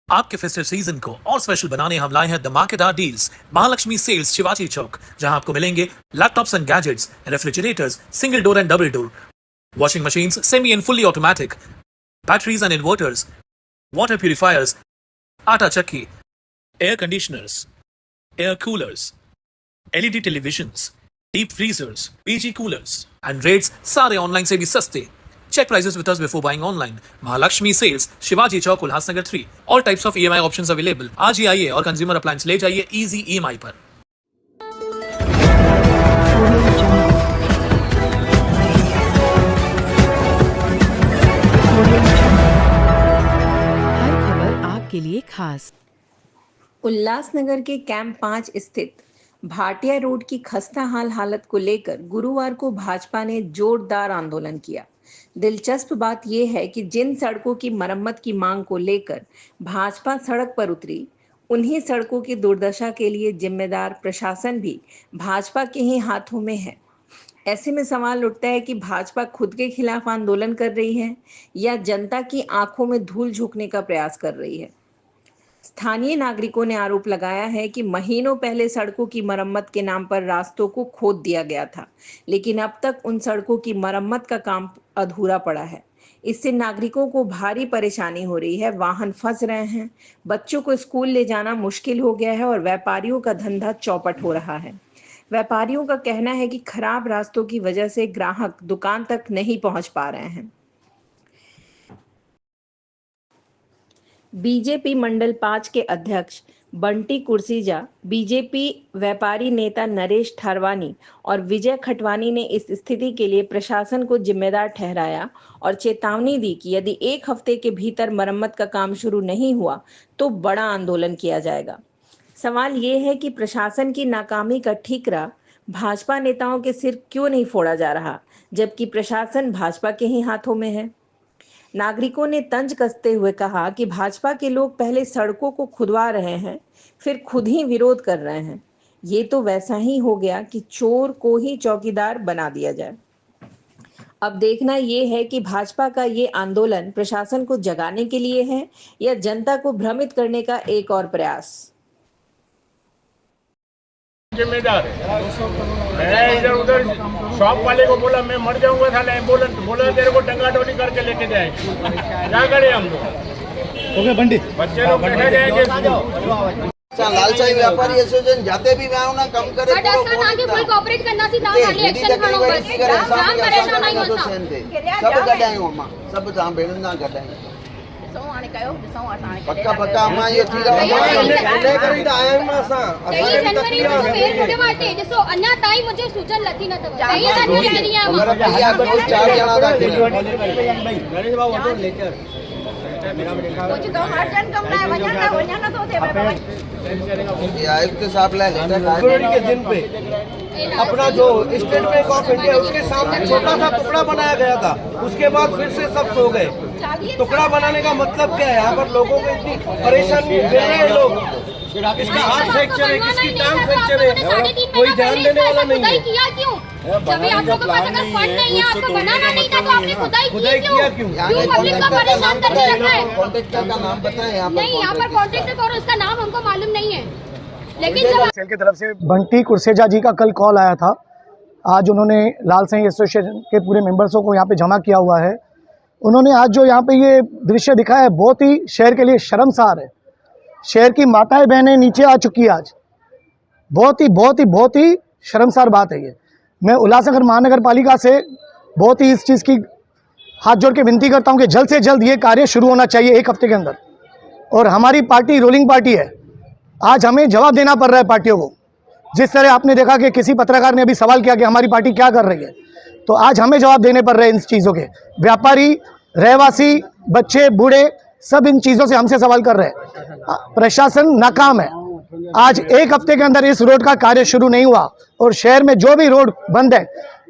आपके festive season को और स्पेशल बनाने हम लाए हैं धमाकेदार डील्स महालक्ष्मी सेल्स शिवाजी चौक, जहां आपको मिलेंगे laptops and gadgets, refrigerators, single door and double door, washing machines semi and fully automatic, batteries and inverters, water purifiers, आटा चक्की, air conditioners, air coolers, LED televisions, deep freezers, PG coolers and rates सारे online से भी सस्ते। Check prices with us before buying online. Mahalakshmi Sales, Shivaji Chowk, Ulhasnagar 3. All types of EMI options available. आज ही आइए और consumer appliance ले जाइए easy EMI पर। हर खबर आपके लिए खास। उल्लासनगर के कैंप 5 स्थित भाटिया रोड की खस्ताहाल हालत को लेकर गुरुवार को भाजपा ने जोरदार आंदोलन किया। दिलचस्प बात यह है कि जिन सड़कों की मरम्मत की मांग को लेकर भाजपा सड़क पर उतरी, उन्हीं सड़कों की दुर्दशा के लिए जिम्मेदार प्रशासन भी भाजपा के ही हाथों में है। ऐसे में सवाल उठता है कि भाजपा खुद के खिलाफ आंदोलन कर रही है या जनता की आंखों में धूल झोंकने का प्रयास कर रही है। स्थानीय नागरिकों ने आरोप लगाया है कि महीनों पहले सड़कों की मरम्मत के नाम पर रास्तों को खोद दिया गया था, लेकिन अब तक उन सड़कों की मरम्मत का काम अधूरा पड़ा है। इससे नागरिकों को भारी परेशानी हो रही है, वाहन फंस रहे हैं, बच्चों को स्कूल ले जाना मुश्किल हो गया है और व्यापारियों का धंधा चौपट हो रहा है। व्यापारियों का कहना है कि खराब रास्तों की वजह से ग्राहक दुकान तक नहीं पहुंच पा रहे हैं। बीजेपी मंडल 5 के अध्यक्ष बंटी कुर्सीजा, बीजेपी व्यापारी नेता नरेश ठारवानी और विजय खटवानी ने इस स्थिति के लिए प्रशासन को जिम्मेदार ठहराया और चेतावनी दी कि यदि एक हफ्ते के भीतर मरम्मत का काम शुरू नहीं हुआ तो बड़ा आंदोलन किया जाएगा। सवाल ये है कि प्रशासन की नाकामी का ठीकरा भाजपा नेताओं के सिर क्यों नहीं फोड़ा जा रहा, जबकि प्रशासन भाजपा के ही हाथों में है। नागरिकों ने तंज कसते हुए कहा कि भाजपा के लोग पहले सड़कों को खुदवा रहे हैं, फिर खुद ही विरोध कर रहे हैं। ये तो वैसा ही हो गया कि चोर को ही चौकीदार बना दिया जाए। अब देखना ये है कि भाजपा का ये आंदोलन प्रशासन को जगाने के लिए है या जनता को भ्रमित करने का एक और प्रयास। जिम्मेदार है। मैं इधर उधर शॉप वाले को बोला मैं मर जाऊंगा, साला एम्बुलेंस बोला तेरे को टंगा टोली करके लेके जाएंगे। क्या करें हम लोग? ओके बंटी, बच्चे लोग कैसे जाएंगे? लालसाई व्यापारी एसोसिएशन जाते भी मैं ना कम करे बट असं ना की फुल कोऑपरेट करना सी दाम वाली एक्शन खणो बस जाम परेशान नहीं होता सब गडायो मां सब जाम भेण ना गडायो पक्का पक्का मां ये थी ने करींदा आया मां सा कई जनवरी में फेर मुझे वाटे जसो अन्या ताई मुझे सूचन लथी न तव कई जनवरी में नहीं आया भैया को 4 जना था गणेश बाबू ऑटो लेकर कुछ तो हर जन कम ना वजन ना तो थे आयुक्त साहब ले फरवरी के दिन पे अपना जो स्टेट बैंक ऑफ इंडिया उसके सामने छोटा सा टुकड़ा बनाया गया था, उसके बाद फिर से सब सो गए। टुकड़ा बनाने का मतलब क्या है? यहाँ पर लोगों को इतनी परेशानी दे रहे हैं लोग, इसका हाथ फ्रैक्चर है, किसकी टांग फ्रैक्चर है, कोई ध्यान देने वाला नहीं है। किया क्यों? जब भी आप लोगों के पास अगर फंड नहीं है, आपको बनाना नहीं था तो आपने खुदाई किया क्यों? पब्लिक को परेशान करके रखा है। कॉन्ट्रैक्टर का नाम बताएं यहाँ पर। नहीं, यहाँ पर कॉन्ट्रैक्टर और उसका नाम हमको मालूम नहीं है, लेकिन जब सेल की तरफ से बंटी कुर्सेजा जी का कल कॉल आया था। आज उन्होंने लाल साई एसोसिएशन के पूरे मेंबर्सों को यहाँ पे जमा किया हुआ है। उन्होंने आज जो यहाँ पे ये दृश्य दिखाया है बहुत ही शहर के लिए शर्मसार है। शहर की माताएं बहनें नीचे आ चुकी है आज। बहुत ही शर्मसार बात है ये। मैं उल्लासनगर महानगर पालिका से बहुत ही इस चीज़ की हाथ जोड़ के विनती करता हूँ कि जल्द से जल्द ये कार्य शुरू होना चाहिए 1 हफ्ते के अंदर। और हमारी पार्टी रोलिंग पार्टी है, आज हमें जवाब देना पड़ रहा है पार्टियों को। जिस तरह आपने देखा कि किसी पत्रकार ने अभी सवाल किया कि हमारी पार्टी क्या कर रही है, तो आज हमें जवाब देने पड़ रहे हैं इन चीज़ों के। व्यापारी, रहवासी, बच्चे, बूढ़े सब इन चीज़ों से हमसे सवाल कर रहे हैं। प्रशासन नाकाम है। आज 1 हफ्ते के अंदर इस रोड का कार्य शुरू नहीं हुआ और शहर में जो भी रोड बंद है,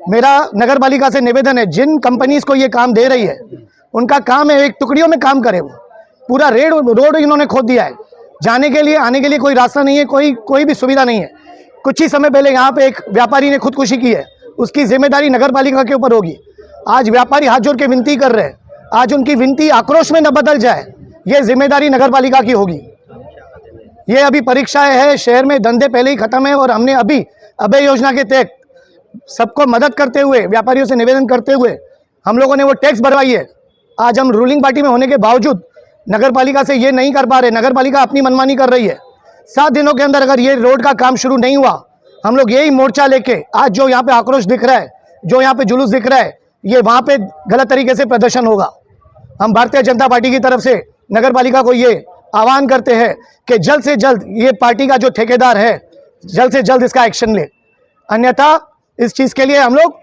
मेरा नगर पालिका से निवेदन है, जिन कंपनीज को ये काम दे रही है उनका काम है एक टुकड़ियों में काम करे। वो पूरा रोड इन्होंने खोद दिया है। जाने के लिए आने के लिए कोई रास्ता नहीं है, कोई भी सुविधा नहीं है। कुछ ही समय पहले यहाँ पे एक व्यापारी ने खुदकुशी की है, उसकी जिम्मेदारी नगर पालिका के ऊपर होगी। आज व्यापारी हाथ जोड़ के विनती कर रहे हैं, आज उनकी विनती आक्रोश में न बदल जाए, ये जिम्मेदारी नगर पालिका की होगी। ये अभी परीक्षाएं है, शहर में धंधे पहले ही खत्म है और हमने अभी अभय योजना के तहत सबको मदद करते हुए, व्यापारियों से निवेदन करते हुए हम लोगों ने वो टैक्स भरवाई है। आज हम रूलिंग पार्टी में होने के बावजूद नगर पालिका से ये नहीं कर पा रहे, नगर पालिका अपनी मनमानी कर रही है। 7 दिनों के अंदर अगर ये रोड का काम शुरू नहीं हुआ, हम लोग यही मोर्चा लेके, आज जो यहाँ पे आक्रोश दिख रहा है, जो यहाँ पे जुलूस दिख रहा है, ये वहाँ पे गलत तरीके से प्रदर्शन होगा। हम भारतीय जनता पार्टी की तरफ से नगर पालिका को ये आह्वान करते हैं कि जल्द से जल्द ये पार्टी का जो ठेकेदार है, जल्द से जल्द इसका एक्शन ले, अन्यथा इस चीज के लिए हम लोग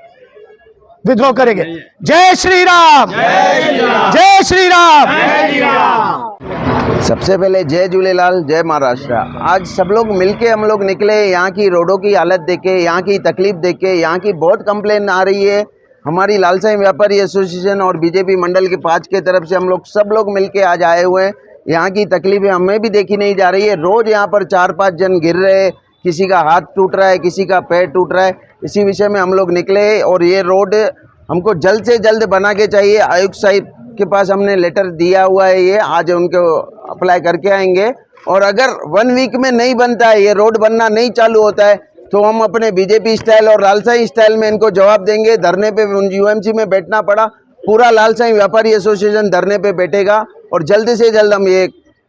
विद्रोह करेंगे। जय श्री राम, जय श्री राम। सबसे पहले जय झूलेलाल, जय महाराष्ट्र। आज सब लोग मिलके हम लोग निकले, यहाँ की रोडों की हालत देखे, यहाँ की तकलीफ देखे, यहाँ की बहुत कंप्लेन आ रही है। हमारी लालसाई व्यापारी एसोसिएशन और बीजेपी मंडल के 5 के तरफ से हम लोग सब लोग मिलके आज आए हुए हैं। यहाँ की तकलीफें हमें भी देखी नहीं जा रही है। रोज़ यहाँ पर 4-5 जन गिर रहे हैं, किसी का हाथ टूट रहा है, किसी का पैर टूट रहा है। इसी विषय में हम लोग निकले और ये रोड हमको जल्द से जल्द बना के चाहिए। आयुक्त साहब के पास हमने लेटर दिया हुआ है, ये आज उनको अप्लाई करके आएंगे। और अगर 1 वीक में नहीं बनता है, ये रोड बनना नहीं चालू होता है, तो हम अपने बीजेपी स्टाइल और लालसाई स्टाइल में इनको जवाब देंगे। धरने पे यूएमसी में बैठना पड़ा, पूरा लालसाई व्यापारी एसोसिएशन धरने पे बैठेगा और जल्द से जल्द हम ये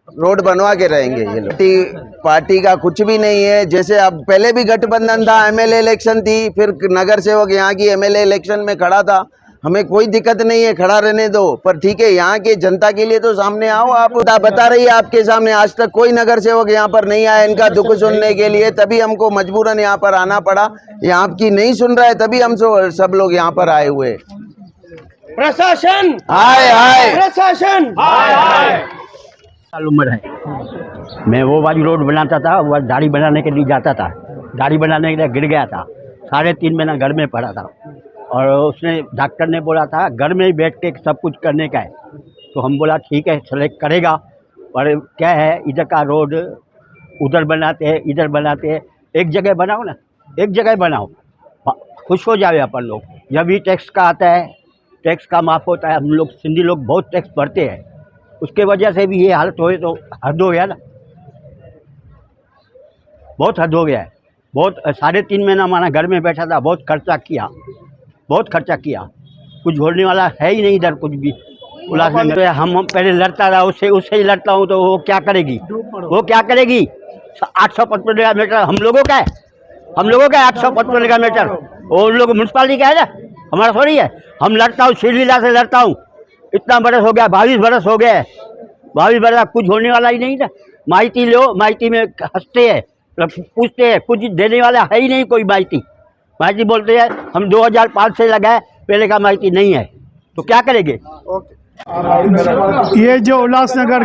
रोड बनवा के रहेंगे। ये पार्टी का कुछ भी नहीं है। जैसे अब पहले भी गठबंधन था, एमएलए इलेक्शन थी, फिर नगर सेवक यहाँ की एमएलए इलेक्शन में खड़ा था। हमें कोई दिक्कत नहीं है, खड़ा रहने दो, पर ठीक है यहाँ के जनता के लिए तो सामने आओ। आप बता रही है आपके सामने, आज तक कोई नगर सेवक यहाँ पर नहीं आया इनका दुख सुनने के लिए, तभी हमको मजबूरन यहाँ पर आना पड़ा। यहाँ आपकी नहीं सुन रहा है, तभी हम सब लोग यहाँ पर आए हुए। प्रशासन हाय हाय, प्रशासन हाय हाय। साल उम्र है। मैं वो वाली रोड बनाता था, वो दाढ़ी बनाने के लिए जाता था, दाढ़ी बनाने के लिए गिर गया था, 3.5 महीना घर में पड़ा था और उसने डॉक्टर ने बोला था घर में ही बैठ के सब कुछ करने का है। तो हम बोला ठीक है सेलेक्ट करेगा, पर क्या है इधर का रोड उधर बनाते हैं, इधर बनाते हैं, एक जगह बनाओ ना, एक जगह बनाओ, खुश हो जाए अपन लोग। जब भी टैक्स का आता है, टैक्स का माफ़ होता है। हम लोग सिंधी लोग बहुत टैक्स भरते हैं, उसके वजह से भी ये हालत होए तो हद हो गया ना, बहुत हद हो गया है। बहुत 3.5 महीना हमारा घर में बैठा था, बहुत खर्चा किया, बहुत खर्चा किया, कुछ छोड़ने वाला है ही नहीं इधर कुछ भी। उल्लासनगर हम पहले लड़ता रहा, उससे ही लड़ता हूँ, तो वो क्या करेगी, वो क्या करेगी। 855 मीटर हम लोगों का है, हम लोगों का 855 मीटर, वो उन लोग म्यूनसिपालिटी का है ना, हमारा थोड़ी है। हम लड़ता हूँ, सीढ़ीला से लड़ता हूँ, इतना बरस हो गया, 22 बरस हो गए, 22 बरस कुछ होने वाला ही नहीं था। माइती लो, माइती में हंसते हैं, पूछते हैं, कुछ देने वाला है ही नहीं कोई। माइती बोलते हैं हम 2005 से लगाए, पहले का माइती नहीं है, तो क्या करेंगे। ये जो उल्लासनगर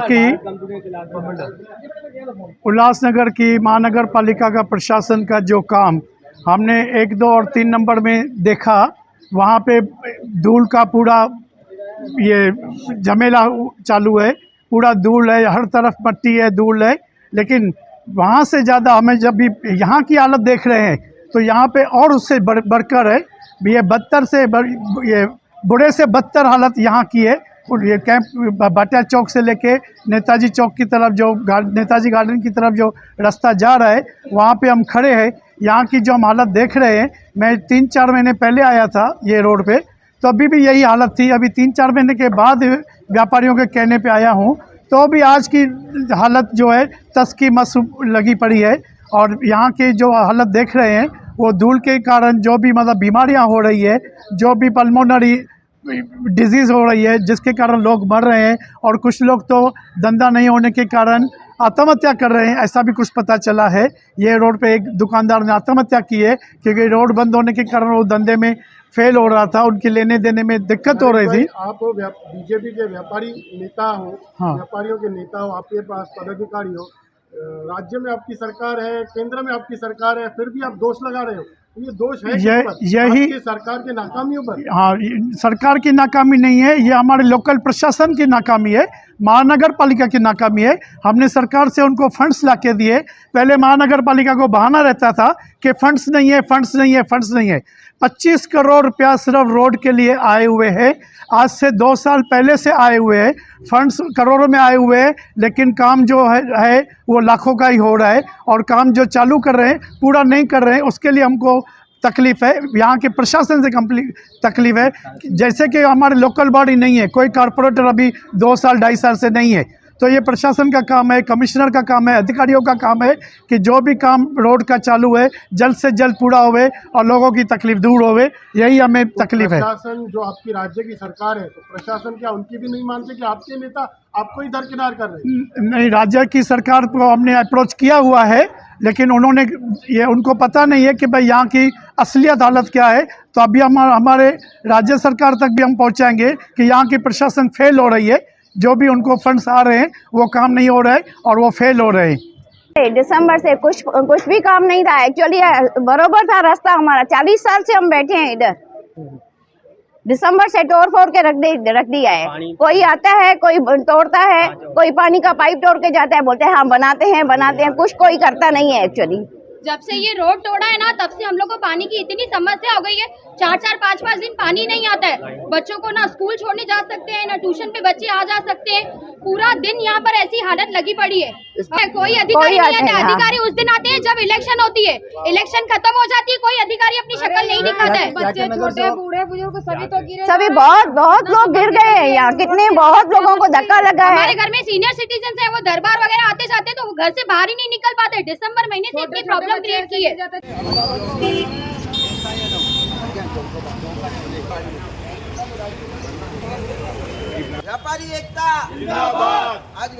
की महानगर पालिका का प्रशासन का जो काम हमने 1, 2 और 3 नंबर में देखा, वहाँ पे धूल का पूरा ये झमेला चालू है, पूरा धूल है, हर तरफ मट्टी है, धूल है। लेकिन वहाँ से ज़्यादा हमें जब भी यहाँ की हालत देख रहे हैं, तो यहाँ पे और उससे बढ़कर है, ये बदतर से ये बुरे से बदतर हालत यहाँ की है। ये कैंप भाटिया चौक से लेके नेताजी चौक की तरफ, जो नेताजी गार्डन की तरफ जो रास्ता जा रहा है, वहाँ पे हम खड़े हैं। यहाँ की जो हम हालत देख रहे हैं, मैं 3-4 महीने पहले आया था ये रोड पे, तो अभी भी यही हालत थी। अभी 3-4 महीने के बाद व्यापारियों के कहने पे आया हूँ, तो भी आज की हालत जो है तस की मस लगी पड़ी है। और यहाँ के जो हालत देख रहे हैं, वो धूल के कारण जो भी मतलब बीमारियाँ हो रही है, जो भी पल्मोनरी डिजीज़ हो रही है, जिसके कारण लोग मर रहे हैं, और कुछ लोग तो धंधा नहीं होने के कारण आत्महत्या कर रहे हैं, ऐसा भी कुछ पता चला है। ये रोड पे एक दुकानदार ने आत्महत्या की है, क्योंकि रोड बंद होने के कारण वो धंधे में फेल हो रहा था, उनके लेने देने में दिक्कत हो रही थी। आप बीजेपी के व्यापारी नेता हो, हाँ। व्यापारियों के नेता हो, आपके पास पदाधिकारी हो, राज्य में आपकी सरकार है, केंद्र में आपकी सरकार है, फिर भी आप दोष लगा रहे हो, ये दोष है ये- यही- आपकी सरकार की नाकामियों पर। हाँ, सरकार की नाकामी नहीं है, ये हमारे लोकल प्रशासन की नाकामी है, महानगर पालिका की नाकामी है। हमने सरकार से उनको फंड्स ला के दिए। पहले महानगर पालिका को बहाना रहता था कि फंड्स नहीं है, फंड्स नहीं है, फंड्स नहीं है। 25 करोड़ रुपया सिर्फ रोड के लिए आए हुए हैं। आज से 2 साल पहले से आए हुए हैं। फंड्स करोड़ों में आए हुए हैं, लेकिन काम जो है वो लाखों का ही हो रहा है। और काम जो चालू कर रहे हैं पूरा नहीं कर रहे हैं, उसके लिए हमको तकलीफ़ है। यहाँ के प्रशासन से तकलीफ़ है। जैसे कि हमारे लोकल बॉडी नहीं है, कोई कारपोरेटर अभी 2 साल 2.5 साल से नहीं है, तो ये प्रशासन का काम है, कमिश्नर का काम है, अधिकारियों का काम है कि जो भी काम रोड का चालू है जल्द से जल्द पूरा होवे और लोगों की तकलीफ दूर होवे। यही हमें तकलीफ है। प्रशासन जो आपकी राज्य की सरकार है, तो प्रशासन क्या उनकी भी नहीं मानते कि आपके नेता आपको ही दरकिनार कर रहे हैं? नहीं, राज्य की सरकार को हमने अप्रोच किया हुआ है, लेकिन उन्होंने ये उनको पता नहीं है कि भाई यहाँ की असलियत हालत क्या है। तो अभी हमारे राज्य सरकार तक भी हम पहुँचाएंगे कि यहाँ की प्रशासन फेल हो रही है। जो भी उनको फंड्स आ रहे हैं वो काम नहीं हो रहा है और वो फेल हो रहे हैं। दिसंबर से कुछ भी काम नहीं था। एक्चुअली बरोबर था रास्ता हमारा। 40 साल से हम बैठे हैं इधर। दिसंबर से तोड़ फोड़ के रख दिया है। कोई आता है, कोई तोड़ता है, कोई पानी का पाइप तोड़ के जाता है, बोलते हैं हाँ बनाते हैं, कुछ कोई करता नहीं है एक्चुअली। जब से ये रोड तोड़ा है ना, तब से हम लोग को पानी की इतनी समस्या हो गई है। 4-4, 5-5 दिन पानी नहीं आता है। बच्चों को ना स्कूल छोड़ने जा सकते हैं, ना ट्यूशन पे बच्चे आ जा सकते हैं। पूरा दिन यहाँ पर ऐसी हालत लगी पड़ी है। कोई अधिकारी नहीं आता। अधिकारी उस दिन आते हैं जब इलेक्शन होती है। इलेक्शन खत्म हो जाती है, कोई अधिकारी अपनी शक्ल नहीं दिखाता है। बच्चे छोटे बूढ़े बुजुर्ग सभी तो गिरे, सभी बहुत लोग गिर गए हैं यहाँ। कितने बहुत लोगों को धक्का लगा है। हमारे घर में सीनियर सिटीजन है, वो दरबार वगैरह आते जाते तो वो घर से बाहर ही नहीं निकल पाते। दिसंबर महीने से इतनी प्रॉब्लम क्रिएट की है। व्यापारी एकता जिंदाबाद। आज